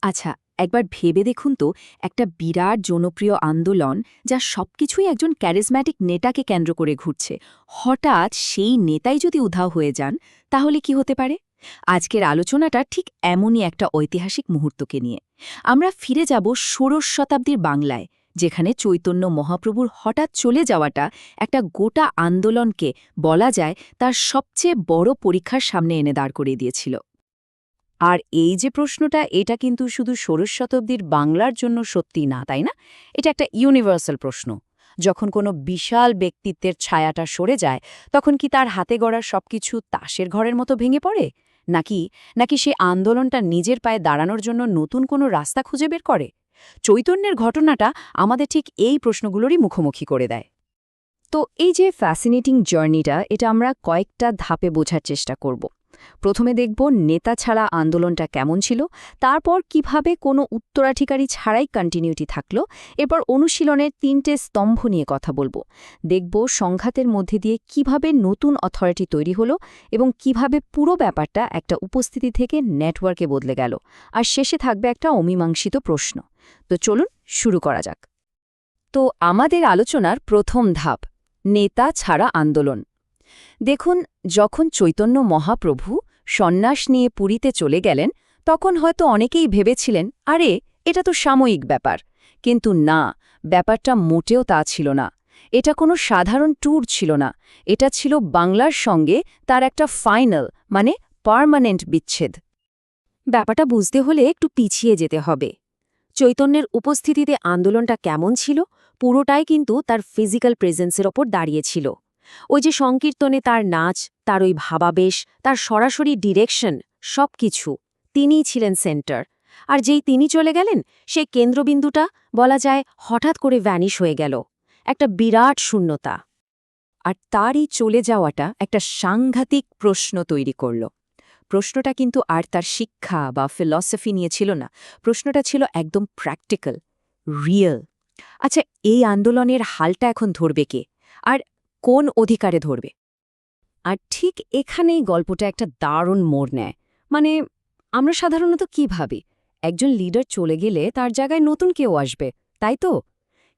আচ্ছা, একবার ভেবে দেখুন তো, একটা বিরাট জনপ্রিয় আন্দোলন যা সবকিছুই একজন ক্যারিজম্যাটিক নেতাকে কেন্দ্র করে ঘুরছে, হঠাৎ সেই নেতাই যদি উধাও হয়ে যান, তাহলে কি হতে পারে? আজকের আলোচনাটা ঠিক এমনই একটা ঐতিহাসিক মুহূর্তকে নিয়ে। আমরা ফিরে যাব ষোড়শ শতাব্দীর বাংলায়, যেখানে চৈতন্য মহাপ্রভুর হঠাৎ চলে যাওয়াটা একটা গোটা আন্দোলনকে বলা যায় তার সবচেয়ে বড় পরীক্ষার সামনে এনে দাঁড় করিয়ে দিয়েছিল। আর এই যে প্রশ্নটা, এটা কিন্তু শুধু ষোড়শ শতাব্দীর বাংলার জন্য সত্যি না, তাই না? এটা একটা ইউনিভার্সাল প্রশ্ন। যখন কোনো বিশাল ব্যক্তিত্বের ছায়াটা সরে যায়, তখন কি তার হাতে গড়া সবকিছু তাসের ঘরের মতো ভেঙে পড়ে? নাকি নাকি সে আন্দোলনটা নিজের পায়ে দাঁড়ানোর জন্য নতুন কোনো রাস্তা খুঁজে বের করে? চৈতন্যের ঘটনাটা আমাদের ঠিক এই প্রশ্নগুলোরই মুখোমুখি করে দেয়। তো এই যে ফ্যাসিনেটিং জার্নিটা, এটা আমরা কয়েকটা ধাপে বোঝার চেষ্টা করব। প্রথমে দেখব নেতা ছাড়া আন্দোলনটা কেমন ছিল, তারপর কিভাবে কোনো উত্তরাধিকারী ছাড়াই কন্টিনিউটি থাকলো, এরপর অনুশীলনের 3টে স্তম্ভ নিয়ে কথা বলবো। দেখব সংঘাতের মধ্যে দিয়ে কিভাবে নতুন অথরিটি তৈরি হলো এবং কিভাবে পুরো ব্যাপারটা একটা উপস্থিতি থেকে নেটওয়ার্কে বদলে গেল। আর শেষে থাকবে একটা অমীমাংসিত প্রশ্ন। তো চলুন শুরু করা যাক। তো আমাদের আলোচনার প্রথম ধাপ, নেতা ছাড়া আন্দোলন। দেখুন, যখন চৈতন্য মহাপ্রভু সন্ন্যাস নিয়ে পুরীতে চলে গেলেন, তখন হয়তো অনেকেই ভেবেছিলেন, আরে এটা তো সাময়িক ব্যাপার। কিন্তু না, ব্যাপারটা মোটেও তা ছিল না। এটা কোনো সাধারণ ট্যুর ছিল না, এটা ছিল বাংলার সঙ্গে তার একটা ফাইনাল, মানে পার্মানেন্ট বিচ্ছেদ। ব্যাপারটা বুঝতে হলে একটু পিছিয়ে যেতে হবে। চৈতন্যের উপস্থিতিতে আন্দোলনটা কেমন ছিল, পুরোটাই কিন্তু তার ফিজিক্যাল প্রেজেন্সের ওপর দাঁড়িয়েছিল। ওই যে সংকীর্তনে তার নাচ, তার ওই ভাবাবেশ, তার সরাসরি ডিরেকশন, সবকিছু তিনিই ছিলেন সেন্টার। আর যেই তিনি চলে গেলেন, সেই কেন্দ্রবিন্দুটা বলা যায় হঠাৎ করে ভ্যানিশ হয়ে গেল। একটা বিরাট শূন্যতা। আর তারই চলে যাওয়াটা একটা সাংঘাতিক প্রশ্ন তৈরি করল। প্রশ্নটা কিন্তু আর তার শিক্ষা বা ফিলসফি নিয়ে ছিল না, প্রশ্নটা ছিল একদম প্র্যাকটিক্যাল, রিয়েল। আচ্ছা, এই আন্দোলনের হালটা এখন ধরবে কে, আর কোন অধিকারে ধরবে? আর ঠিক এখানেই গল্পটা একটা দারুণ মোড় নেয়। মানে, আমরা সাধারণত কি ভাবি, একজন লিডার চলে গেলে তার জায়গায় নতুন কেউ আসবে, তাই তো?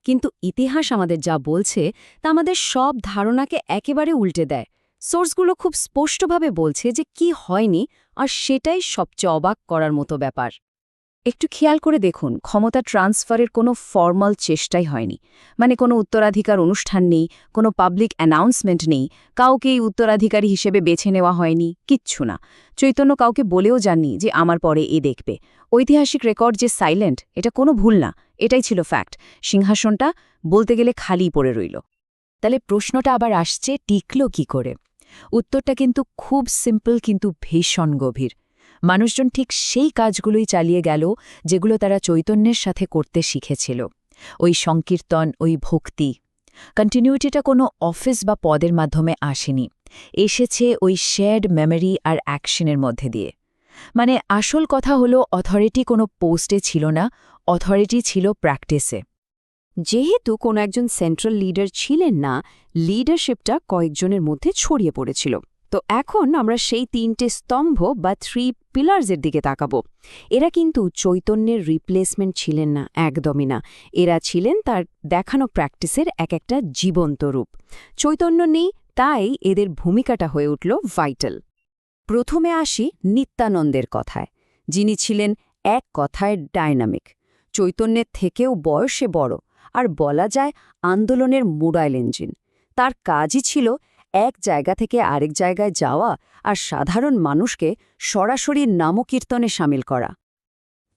কিন্তু ইতিহাস আমাদের যা বলছে তা আমাদের সব ধারণাকে একেবারে উল্টে দেয়। সোর্সগুলো খুব স্পষ্টভাবে বলছে যে কি হয়নি, আর সেটাই সবচেয়ে অবাক করার মতো ব্যাপার। একটু খেয়াল করে দেখুন, ক্ষমতা ট্রান্সফারের কোনো ফর্মাল চেষ্টাই হয়নি। মানে কোনো উত্তরাধিকার অনুষ্ঠান নেই, কোনো পাবলিক অ্যানাউন্সমেন্ট নেই, কাউকেই উত্তরাধিকারী হিসেবে বেছে নেওয়া হয়নি, কিচ্ছু না। চৈতন্য কাউকে বলেও যাননি যে আমার পরে এ দেখবে। ঐতিহাসিক রেকর্ড যে সাইলেন্ট, এটা কোনো ভুল না, এটাই ছিল ফ্যাক্ট। সিংহাসনটা বলতে গেলে খালিই পড়ে রইল। তাহলে প্রশ্নটা আবার আসছে, টিকল কি করে? উত্তরটা কিন্তু খুব সিম্পল, কিন্তু ভীষণ গভীর। মানুষজন ঠিক সেই কাজগুলোই চালিয়ে গেল যেগুলো তারা চৈতন্যের সাথে করতে শিখেছিল। ওই সংকীর্তন, ওই ভক্তি। কন্টিনিউটিটা কোনো অফিস বা পদের মাধ্যমে আসেনি, এসেছে ওই শেয়ার্ড মেমরি আর অ্যাকশনের মধ্যে দিয়ে। মানে আসল কথা হলো, অথরিটি কোনো পোস্টে ছিল না, অথরিটি ছিল প্র্যাকটিসে। যেহেতু কোনো একজন সেন্ট্রাল লিডার ছিলেন না, লিডারশিপটা কয়েকজনের মধ্যে ছড়িয়ে পড়েছিল। তো এখন আমরা সেই 3টে স্তম্ভ বা 3 পিলার্সের দিকে তাকাব। এরা কিন্তু চৈতন্যের রিপ্লেসমেন্ট ছিলেন না, একদমই না। এরা ছিলেন তার দেখানো প্র্যাকটিসের এক একটা জীবন্ত রূপ। চৈতন্য নেই, তাই এদের ভূমিকাটা হয়ে উঠল ভাইটাল। প্রথমে আসি নিত্যানন্দের কথায়, যিনি ছিলেন এক কথায় ডায়নামিক, চৈতন্যের থেকেও বয়সে বড়, আর বলা যায় আন্দোলনের মোবাইল ইঞ্জিন। তার কাজই ছিল এক জায়গা থেকে আরেক জায়গায় যাওয়া আর সাধারণ মানুষকে সরাসরি নামকীর্তনে সামিল করা।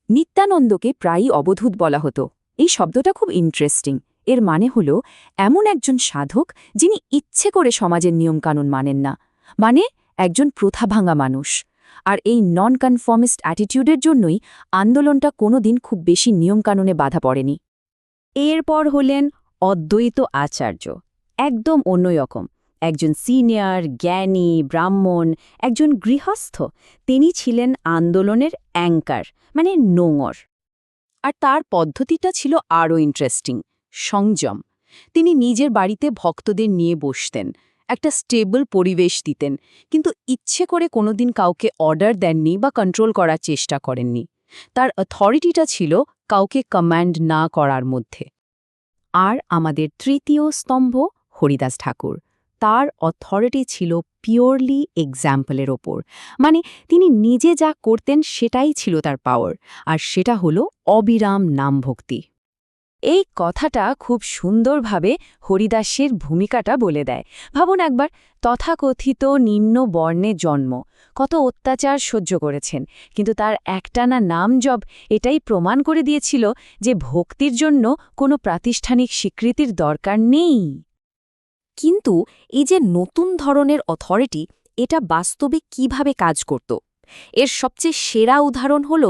নিত্যানন্দকে প্রায়ই অবধূত বলা হতো। এই শব্দটা খুব ইন্টারেস্টিং। এর মানে হল এমন একজন সাধক যিনি ইচ্ছে করে সমাজের নিয়মকানুন মানেন না, মানে একজন প্রথাভাঙা মানুষ। আর এই নন কনফর্মিস্ট অ্যাটিটিউডের জন্যই আন্দোলনটা কোনোদিন খুব বেশি নিয়মকানুনে বাধা পড়েনি। এরপর হলেন অদ্বৈত আচার্য, একদম অন্যরকম। একজন সিনিয়র, জ্ঞানী, ব্রাহ্মণ, একজন গৃহস্থ। তিনি ছিলেন আন্দোলনের অ্যাঙ্কার, মানে নোঙর। আর তার পদ্ধতিটা ছিল আরও ইন্টারেস্টিং, সংযম। তিনি নিজের বাড়িতে ভক্তদের নিয়ে বসতেন, একটা স্টেবল পরিবেশ দিতেন, কিন্তু ইচ্ছে করে কোনোদিন কাউকে অর্ডার দেননি বা কন্ট্রোল করার চেষ্টা করেননি। তার অথরিটিটা ছিল কাউকে কমান্ড না করার মধ্যে। আর আমাদের তৃতীয় স্তম্ভ হরিদাস ঠাকুর, তার অথরিটি ছিল পিওরলি এক্সাম্পলের ওপর, মানে তিনি নিজে যা করতেন সেটাই ছিল তার পাওয়ার, আর সেটা হলো অবিরাম নামভক্তি। এই কথাটা খুব সুন্দরভাবে হরিদাসের ভূমিকাটা বলে দেয়। ভাবুন একবার, তথাকথিত নিম্ন বর্ণে জন্ম, কত অত্যাচার সহ্য করেছেন, কিন্তু তার একটানা নাম জপ এটাই প্রমাণ করে দিয়েছিল যে ভক্তির জন্য কোনো প্রাতিষ্ঠানিক স্বীকৃতির দরকার নেই। কিন্তু এই যে নতুন ধরনের অথরিটি, এটা বাস্তবে কিভাবে কাজ করত? এর সবচেয়ে সেরা উদাহরণ হল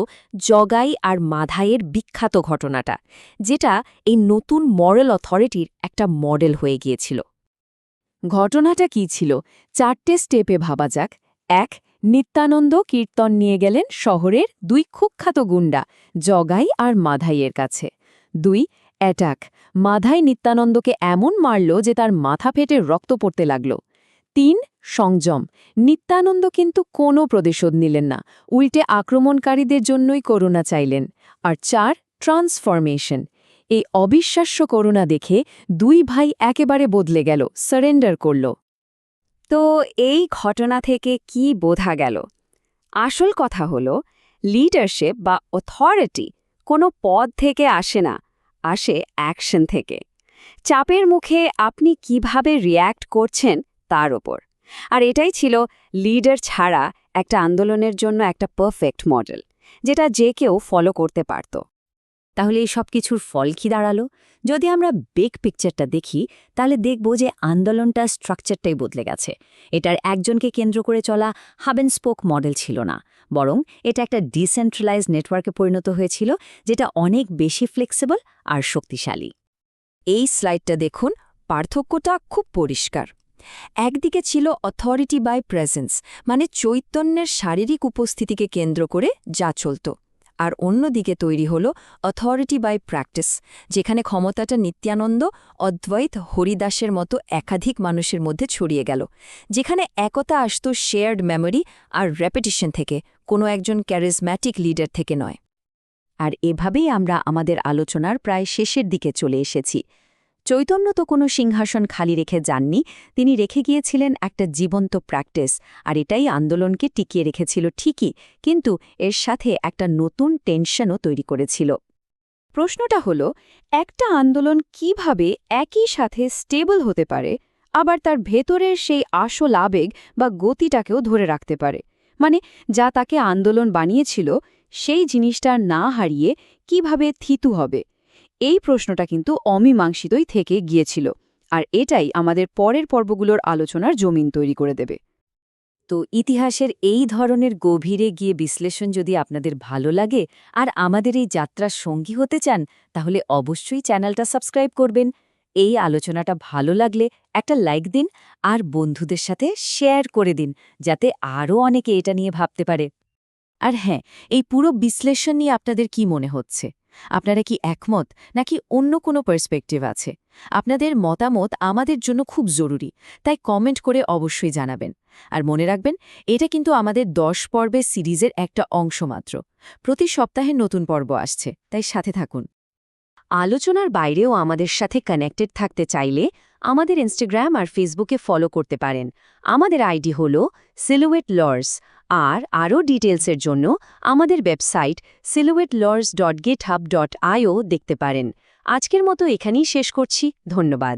জগাই আর মাধাইয়ের বিখ্যাত ঘটনাটা, যেটা এই নতুন মরাল অথরিটির একটা মডেল হয়ে গিয়েছিল। ঘটনাটা কি ছিল? 4টে স্টেপে ভাবা যাক। 1. নিত্যানন্দ কীর্তন নিয়ে গেলেন শহরের 2 কুখ্যাত গুন্ডা, জগাই আর মাধাইয়ের কাছে। 2. অ্যাটাক। মাধাই নিত্যানন্দকে এমন মারল যে তার মাথা ফেটে রক্ত পড়তে লাগল। 3. সংযম। নিত্যানন্দ কিন্তু কোনো প্রতিশোধ নিলেন না, উল্টে আক্রমণকারীদের জন্যই করুণা চাইলেন। আর 4. ট্রান্সফরমেশন। এই অবিশ্বাস্য করুণা দেখে 2 ভাই একেবারে বদলে গেল, সারেন্ডার করল। তো এই ঘটনা থেকে কি বোঝা গেল? আসল কথা হলো, লিডারশিপ বা অথরিটি কোনো পদ থেকে আসে না, আসে অ্যাকশন থেকে। চাপের মুখে আপনি কিভাবে রিয়্যাক্ট করছেন তার ওপর। আর এটাই ছিল লিডার ছাড়া একটা আন্দোলনের জন্য একটা পারফেক্ট মডেল, যেটা যে কেউ ফলো করতে পারত। তাহলে এই সব কিছুর ফল কি দাঁড়ালো? যদি আমরা বিগ পিকচারটা দেখি, তাহলে দেখব যে আন্দোলনটার স্ট্রাকচারটাই বদলে গেছে। এটার একজনকে কেন্দ্র করে চলা হাব অ্যান্ড স্পোক মডেল ছিল না, বরং এটা একটা ডিসেন্ট্রালাইজড নেটওয়ার্কে পরিণত হয়েছিল, যেটা অনেক বেশি ফ্লেক্সিবল আর শক্তিশালী। এই স্লাইডটা দেখুন, পার্থক্যটা খুব পরিষ্কার। একদিকে ছিল অথরিটি বাই প্রেজেন্স, মানে চৈতন্যের শারীরিক উপস্থিতিকে কেন্দ্র করে যা চলত। আর অন্যদিকে তৈরি হল অথরিটি বাই প্র্যাকটিস, যেখানে ক্ষমতাটা নিত্যানন্দ, অদ্বৈত, হরিদাসের মতো একাধিক মানুষের মধ্যে ছড়িয়ে গেল, যেখানে একতা আসত শেয়ার্ড মেমোরি আর রেপিটিশন থেকে, কোনো একজন ক্যারিজম্যাটিক লিডার থেকে নয়। আর এভাবেই আমরা আমাদের আলোচনার প্রায় শেষের দিকে চলে এসেছি। চৈতন্য তো কোনো সিংহাসন খালি রেখে যাননি, তিনি রেখে গিয়েছিলেন একটা জীবন্ত প্র্যাকটিস, আর এটাই আন্দোলনকে টিকিয়ে রেখেছিল ঠিকই, কিন্তু এর সাথে একটা নতুন টেনশনও তৈরি করেছিল। প্রশ্নটা হলো, একটা আন্দোলন কিভাবে একই সাথে স্টেবল হতে পারে, আবার তার ভেতরের সেই আসল আবেগ বা গতিটাকেও ধরে রাখতে পারে? মানে যা তাকে আন্দোলন বানিয়েছিল, সেই জিনিসটা না হারিয়ে কিভাবে থিতু হবে? এই প্রশ্নটা কিন্তু অমীমাংসিতই থেকে গিয়েছিল, আর এটাই আমাদের পরের পর্বগুলোর আলোচনার জমিন তৈরি করে দেবে। তো ইতিহাসের এই ধরনের গভীরে গিয়ে বিশ্লেষণ যদি আপনাদের ভালো লাগে আর আমাদের এই যাত্রার সঙ্গী হতে চান, তাহলে অবশ্যই চ্যানেলটা সাবস্ক্রাইব করবেন। এই আলোচনাটা ভালো লাগলে একটা লাইক দিন আর বন্ধুদের সাথে শেয়ার করে দিন, যাতে আরও অনেকে এটা নিয়ে ভাবতে পারে। আর হ্যাঁ, এই পুরো বিশ্লেষণ নিয়ে আপনাদের কি মনে হচ্ছে? আপনারা কি একমত, নাকি অন্য কোনো পার্সপেক্টিভ আছে? আপনাদের মতামত আমাদের জন্য খুব জরুরি, তাই কমেন্ট করে অবশ্যই জানাবেন। আর মনে রাখবেন, এটা কিন্তু আমাদের 10 পর্বের সিরিজের একটা অংশ মাত্র। প্রতি সপ্তাহে নতুন পর্ব আসছে, তাই সাথে থাকুন। আলোচনার বাইরেও আমাদের সাথে কানেক্টেড থাকতে চাইলে আমাদের ইনস্টাগ্রাম আর ফেসবুকে ফলো করতে পারেন। আমাদের আইডি হল সিলুয়েট লর্স, আর আরও ডিটেলসের জন্য আমাদের ওয়েবসাইট silhouettelaws.github.io দেখতে পারেন। আজকের মতো এখানেই শেষ করছি। ধন্যবাদ।